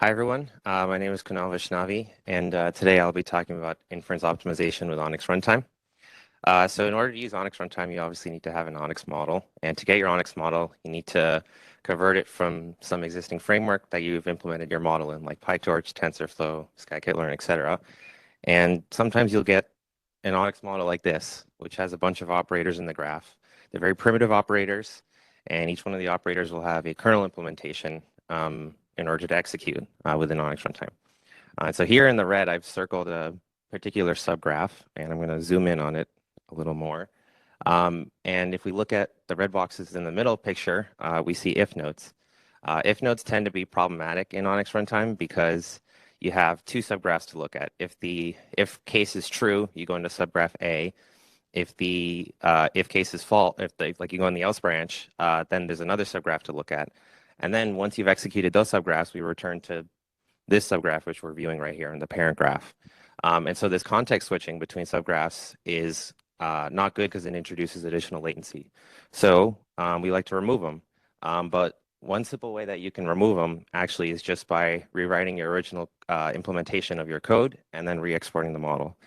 Hi, everyone. My name is Kunal Vaishnavi, and today I'll be talking about inference optimization with ONNX Runtime. So in order to use ONNX Runtime, you obviously need to have an ONNX model. And to get your ONNX model, you need to convert it from some existing framework that you've implemented your model in, like PyTorch, TensorFlow, Scikit-learn, etc. And sometimes you'll get an ONNX model like this, which has a bunch of operators in the graph. They're very primitive operators, and each one of the operators will have a kernel implementation in order to execute within ONNX Runtime. So here in the red, I've circled a particular subgraph, and I'm going to zoom in on it a little more. And if we look at the red boxes in the middle picture, we see if nodes. If nodes tend to be problematic in ONNX Runtime because you have two subgraphs to look at. If the if case is true, you go into subgraph A. If the if case is false, like you go in the else branch, then there's another subgraph to look at. And then once you've executed those subgraphs, we return to this subgraph, which we're viewing right here in the parent graph. And so this context switching between subgraphs is not good because it introduces additional latency. So we like to remove them. But one simple way that you can remove them actually is just by rewriting your original implementation of your code and then re-exporting the model.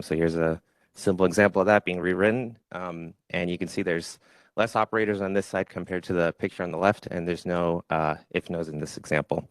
So here's a simple example of that being rewritten. And you can see there's less operators on this side compared to the picture on the left, and there's no if nodes in this example.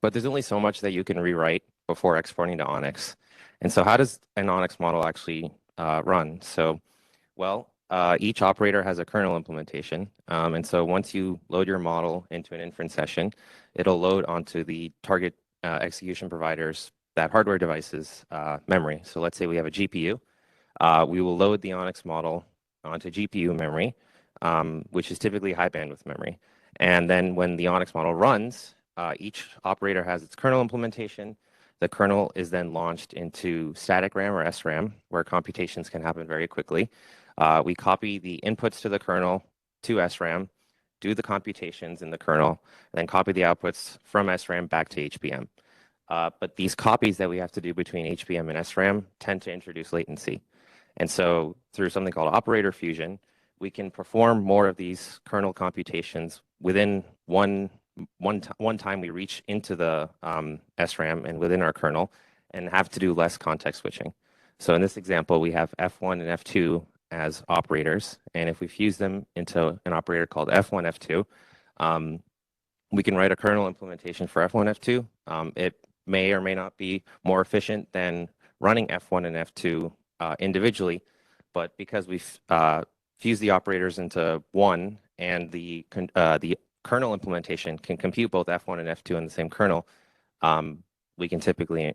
But there's only so much that you can rewrite before exporting to ONNX. And so how does an ONNX model actually run? So, well, each operator has a kernel implementation. And so once you load your model into an inference session, it'll load onto the target execution provider's, that hardware device's memory. So let's say we have a GPU. We will load the ONNX model onto GPU memory, which is typically high bandwidth memory. And then when the ONNX model runs, each operator has its kernel implementation. The kernel is then launched into static RAM or SRAM, where computations can happen very quickly. We copy the inputs to the kernel to SRAM, do the computations in the kernel, and then copy the outputs from SRAM back to HBM. But these copies that we have to do between HBM and SRAM tend to introduce latency. And so through something called operator fusion, we can perform more of these kernel computations within one time we reach into the SRAM and within our kernel and have to do less context switching. So in this example, we have F1 and F2 as operators. And if we fuse them into an operator called F1, F2, we can write a kernel implementation for F1, F2. It may or may not be more efficient than running F1 and F2 individually, but because we've fused the operators into one and the kernel implementation can compute both F1 and F2 in the same kernel, we can typically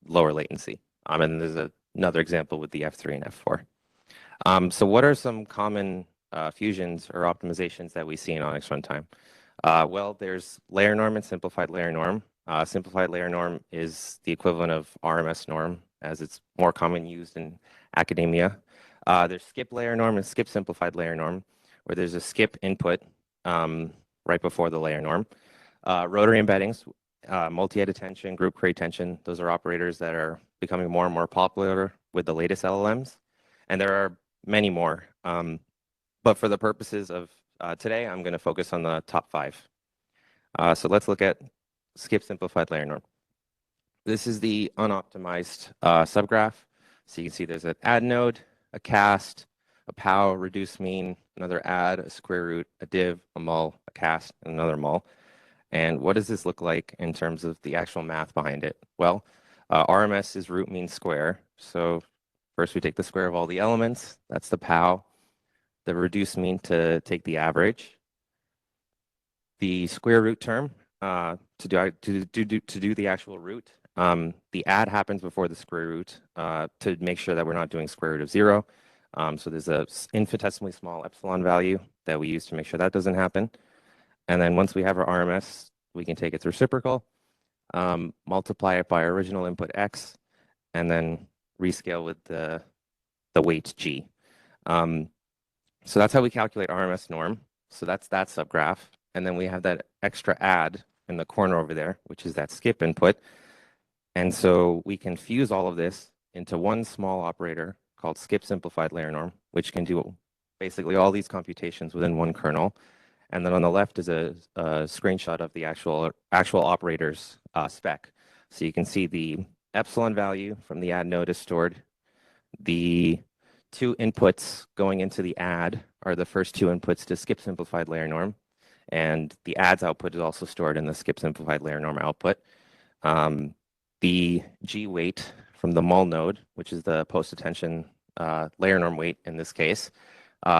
lower latency. And there's another example with the F3 and F4. So what are some common fusions or optimizations that we see in ONNX Runtime? Well, there's layer norm and simplified layer norm. Simplified layer norm is the equivalent of RMS norm, as it's more common used in academia. There's skip layer norm and skip simplified layer norm, where there's a skip input right before the layer norm. Rotary embeddings, multi-head attention, group query attention, those are operators that are becoming more and more popular with the latest LLMs. And there are many more. But for the purposes of today, I'm going to focus on the top 5. So let's look at skip simplified layer norm. This is the unoptimized subgraph. So you can see there's an add node, a cast, a pow, reduce mean, another add, a square root, a div, a mul, a cast, and another mul. And what does this look like in terms of the actual math behind it? Well, RMS is root mean square. So first we take the square of all the elements. That's the pow. The reduce mean to take the average. The square root term to do the actual root. The add happens before the square root to make sure that we're not doing square root of 0. So there's a infinitesimally small epsilon value that we use to make sure that doesn't happen. And then once we have our RMS, we can take its reciprocal, multiply it by our original input x, and then rescale with the weight g. So that's how we calculate RMS norm. So that's that subgraph. And then we have that extra add in the corner over there, which is that skip input. And so we can fuse all of this into one small operator called skip simplified layer norm, which can do basically all these computations within one kernel. And then on the left is a screenshot of the actual operator's spec. So you can see the epsilon value from the add node is stored. The two inputs going into the add are the first two inputs to skip simplified layer norm. And the adds output is also stored in the skip simplified layer norm output. The G weight from the mul node, which is the post attention layer norm weight in this case,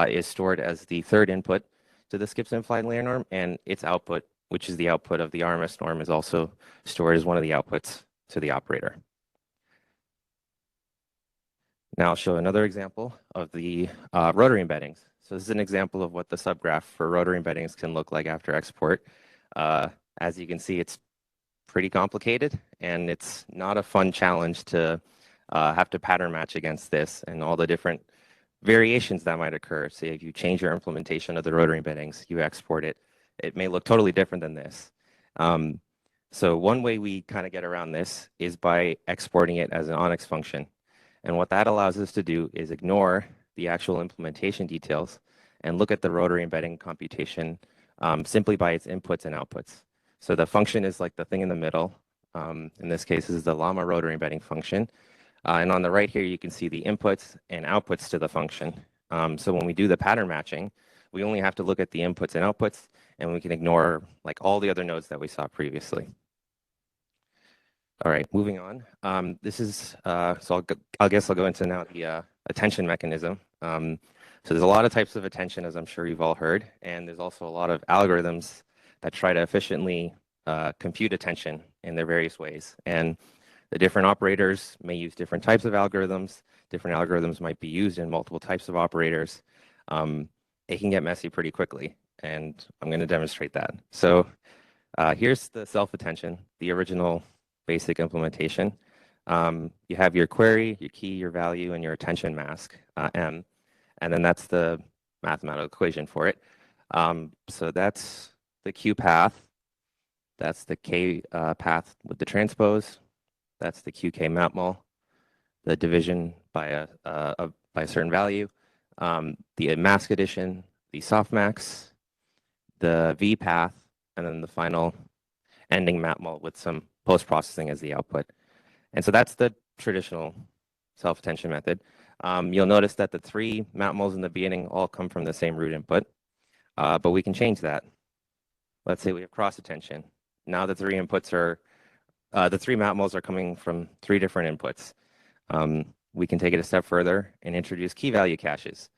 is stored as the third input to the skip simplified layer norm, and its output, which is the output of the RMS norm, is also stored as one of the outputs to the operator. Now I'll show another example of the rotary embeddings. So this is an example of what the subgraph for rotary embeddings can look like after export. As you can see, it's pretty complicated, and it's not a fun challenge to have to pattern match against this and all the different variations that might occur. Say if you change your implementation of the rotary embeddings, you export it, it may look totally different than this. So one way we kind of get around this is by exporting it as an ONNX function. And what that allows us to do is ignore the actual implementation details and look at the rotary embedding computation simply by its inputs and outputs. So the function is like the thing in the middle. In this case, this is the llama rotary embedding function. And on the right here, you can see the inputs and outputs to the function. So when we do the pattern matching, we only have to look at the inputs and outputs, and we can ignore like all the other nodes that we saw previously. All right, moving on. This is, so I guess I'll go into now the attention mechanism. So there's a lot of types of attention, as I'm sure you've all heard, and there's also a lot of algorithms that try to efficiently compute attention in their various ways. And the different operators may use different types of algorithms. Different algorithms might be used in multiple types of operators. It can get messy pretty quickly, and I'm going to demonstrate that. So here's the self-attention, the original basic implementation. You have your query, your key, your value, and your attention mask, M, and then that's the mathematical equation for it. So that's the Q path. That's the K path with the transpose. That's the QK map mul, the division by a certain value, the mask addition, the softmax, the V path, and then the final ending map mul with some post-processing as the output. And so that's the traditional self-attention method. You'll notice that the three map muls in the beginning all come from the same root input, but we can change that. Let's say we have cross-attention. Now the three inputs are the three map muls are coming from three different inputs. We can take it a step further and introduce key value caches.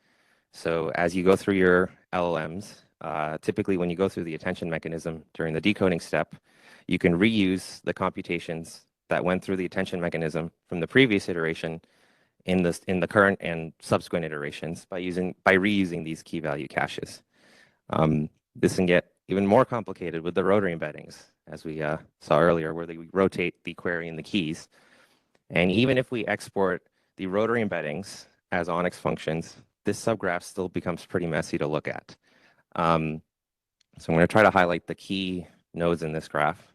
So as you go through your LLMs, typically when you go through the attention mechanism during the decoding step, you can reuse the computations that went through the attention mechanism from the previous iteration in the current and subsequent iterations by reusing these key value caches. This can get even more complicated with the rotary embeddings, as we saw earlier, where we rotate the query and the keys. And even if we export the rotary embeddings as ONNX functions, this subgraph still becomes pretty messy to look at. So I'm going to try to highlight the key nodes in this graph.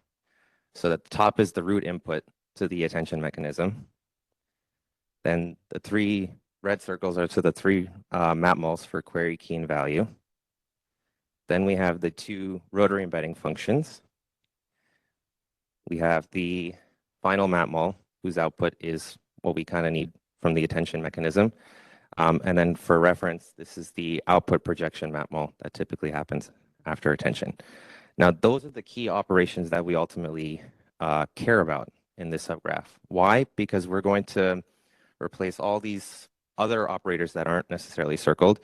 So that the top is the root input to the attention mechanism. Then the three red circles are to the three map muls for query, key, and value. Then we have the two rotary embedding functions. We have the final map mul, whose output is what we kind of need from the attention mechanism. And then for reference, this is the output projection map mul that typically happens after attention. Now, those are the key operations that we ultimately care about in this subgraph. Why? Because we're going to replace all these other operators that aren't necessarily circled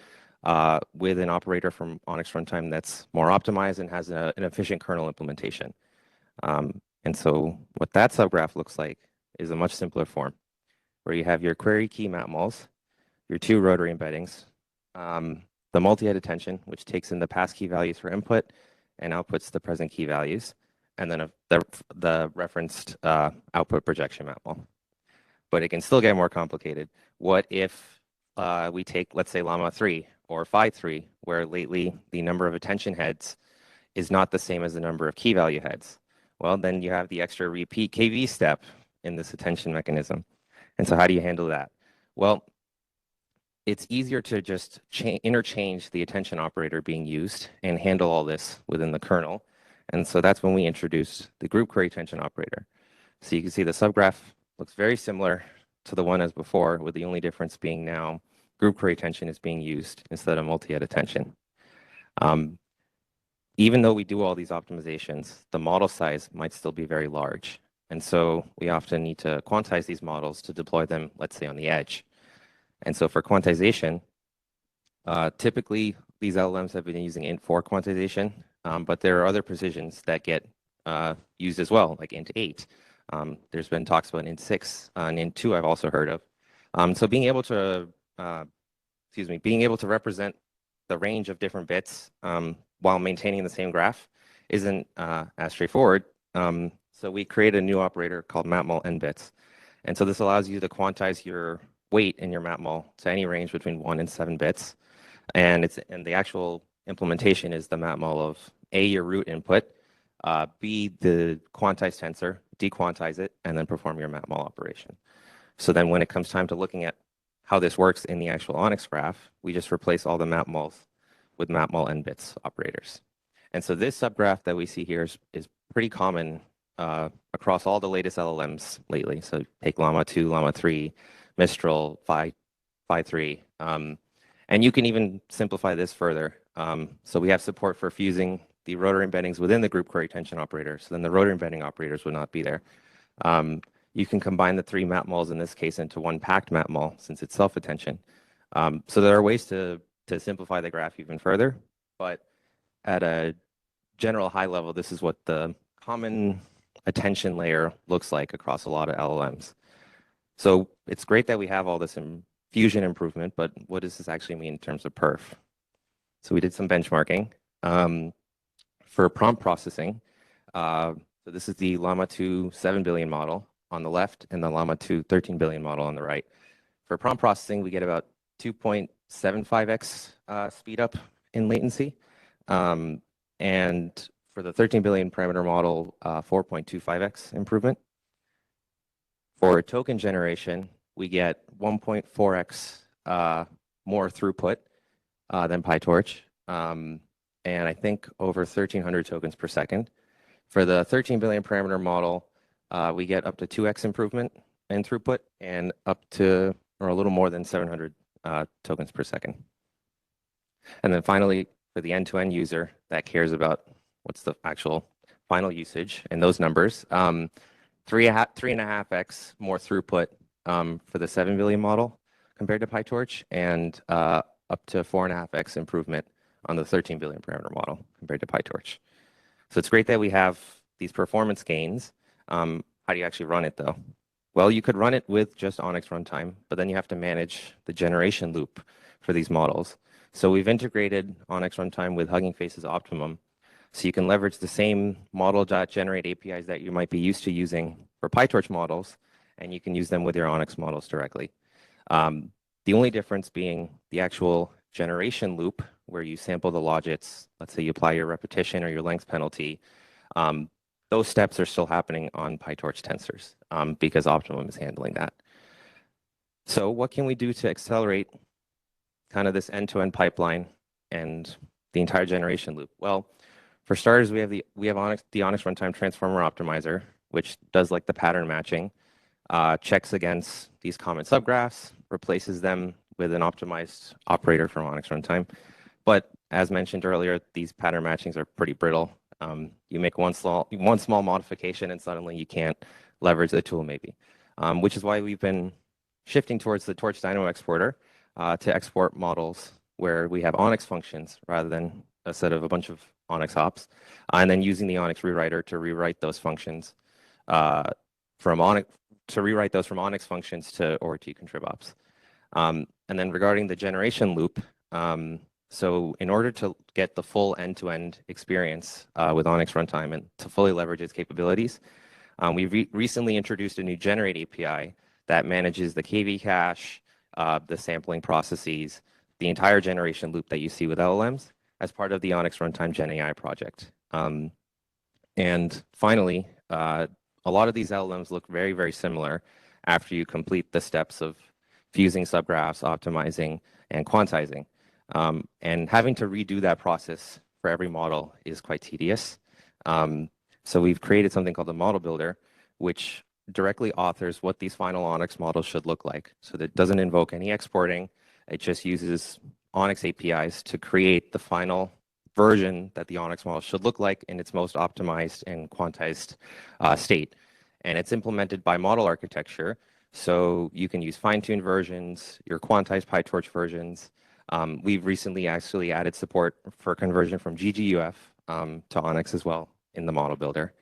with an operator from ONNX Runtime that's more optimized and has an efficient kernel implementation. And so what that subgraph looks like is a much simpler form, where you have your query key map muls, your two rotary embeddings, the multi-head attention, which takes in the past key values for input and outputs the present key values, and then the referenced output projection map mul. But it can still get more complicated. What if we take, let's say, llama 3 or phi 3, where lately the number of attention heads is not the same as the number of key value heads? Well, then you have the extra repeat KV step in this attention mechanism. And so how do you handle that? Well, it's easier to just interchange the attention operator being used and handle all this within the kernel. And so that's when we introduced the group query attention operator. So you can see the subgraph looks very similar to the one as before, with the only difference being now group query attention is being used instead of multi-head attention. Even though we do all these optimizations, the model size might still be very large. And so we often need to quantize these models to deploy them, let's say, on the edge. And so for quantization, typically these LLMs have been using int4 quantization, but there are other precisions that get used as well, like int8. There's been talks about int6 and int2 I've also heard of. So being able to, being able to represent the range of different bits while maintaining the same graph isn't as straightforward. So we created a new operator called mapmul n bits. And so this allows you to quantize your weight in your mapmul to any range between 1 and 7 bits. And the actual implementation is the mapmul of A, your root input, B, the quantized tensor, dequantize it, and then perform your mapmul operation. So then when it comes time to looking at how this works in the actual ONNX graph, we just replace all the mapmuls with mapmul n bits operators. And so this subgraph that we see here is pretty common across all the latest LLMs lately. So take Llama 2, Llama 3, Mistral, Phi 3. And you can even simplify this further. So we have support for fusing the rotor embeddings within the group query attention operator. So then the rotor embedding operators would not be there. You can combine the 3 mapmuls in this case into one packed mapmul since it's self-attention. So there are ways to simplify the graph even further. But at a general high level, this is what the common attention layer looks like across a lot of LLMs. So it's great that we have all this fusion improvement, but what does this actually mean in terms of perf? So we did some benchmarking. For prompt processing, so this is the Llama 2 7 billion model on the left and the Llama 2 13 billion model on the right. For prompt processing, we get about 2.75x speed up in latency. And for the 13 billion parameter model, 4.25x improvement. For token generation, we get 1.4x more throughput than PyTorch, and I think over 1,300 tokens per second. For the 13 billion parameter model, we get up to 2x improvement in throughput and up to, or a little more than 700 tokens per second. And then finally, for the end-to-end user that cares about what's the actual final usage and those numbers, 3.5x more throughput for the 7 billion model compared to PyTorch, and up to 4.5x improvement on the 13 billion parameter model compared to PyTorch. So it's great that we have these performance gains. How do you actually run it though? Well, you could run it with just ONNX Runtime, but then you have to manage the generation loop for these models. So we've integrated ONNX Runtime with Hugging Face's Optimum. So you can leverage the same model.generate APIs that you might be used to using for PyTorch models, and you can use them with your ONNX models directly. The only difference being the actual generation loop where you sample the logits, let's say you apply your repetition or your length penalty, those steps are still happening on PyTorch tensors because Optimum is handling that. So what can we do to accelerate kind of this end-to-end pipeline and the entire generation loop? Well, for starters, we have the ONNX Runtime Transformer Optimizer, which does like the pattern matching, checks against these common subgraphs, replaces them with an optimized operator from ONNX Runtime. But as mentioned earlier, these pattern matchings are pretty brittle. You make one small modification and suddenly you can't leverage the tool maybe, which is why we've been shifting towards the Torch Dynamo exporter to export models where we have ONNX functions rather than a set of a bunch of ONNX hops, and then using the ONNX rewriter to rewrite those functions from ONNX functions to ORT contrib ops. And then regarding the generation loop, so in order to get the full end-to-end experience with ONNX Runtime and to fully leverage its capabilities, we recently introduced a new Generate API that manages the KV cache, the sampling processes, the entire generation loop that you see with LLMs as part of the ONNX Runtime Gen AI project. And finally, a lot of these LLMs look very, very similar after you complete the steps of fusing subgraphs, optimizing, and quantizing. And having to redo that process for every model is quite tedious. So we've created something called the model builder, which directly authors what these final ONNX models should look like. So that it doesn't invoke any exporting. It just uses ONNX APIs to create the final version that the ONNX model should look like in its most optimized and quantized state. And it's implemented by model architecture. So you can use fine-tuned versions, your quantized PyTorch versions. We've recently actually added support for conversion from GGUF to ONNX as well in the model builder.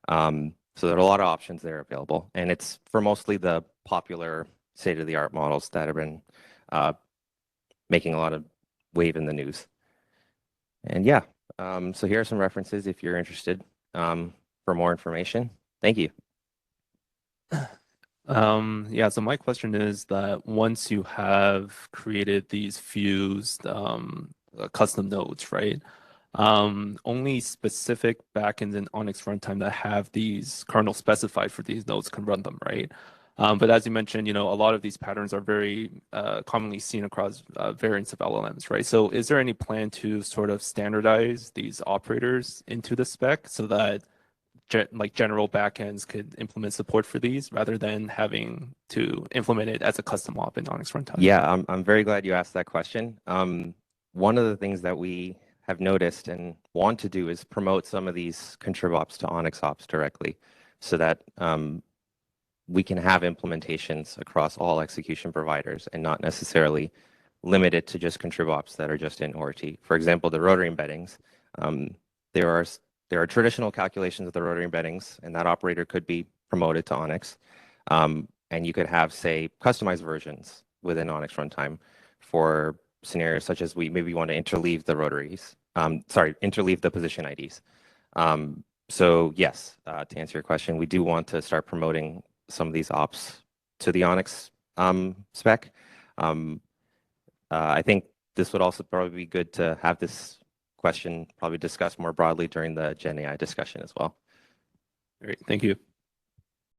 So there are a lot of options there available. And it's for mostly the popular state-of-the-art models that have been making a lot of wave in the news. And yeah, so here are some references if you're interested for more information. Thank you. Yeah, so my question is that once you have created these fused custom nodes, right? Only specific backends in ONNX runtime that have these kernel specified for these nodes can run them, right? But as you mentioned, a lot of these patterns are very commonly seen across variants of LLMs, right? So is there any plan to sort of standardize these operators into the spec so that general backends could implement support for these rather than having to implement it as a custom op in ONNX runtime? Yeah, I'm very glad you asked that question. One of the things that we have noticed and want to do is promote some of these contrib ops to ONNX ops directly so that we can have implementations across all execution providers and not necessarily limit it to just contrib ops that are just in ORT. For example, the rotary embeddings, there are traditional calculations of the rotary embeddings, and that operator could be promoted to ONNX. And you could have, say, customized versions within ONNX runtime for scenarios such as we maybe want to interleave the rotaries, interleave the position IDs. So yes, to answer your question, we do want to start promoting some of these ops to the ONNX spec. I think this would also probably be good to have this question probably discussed more broadly during the Gen AI discussion as well. Great, thank you.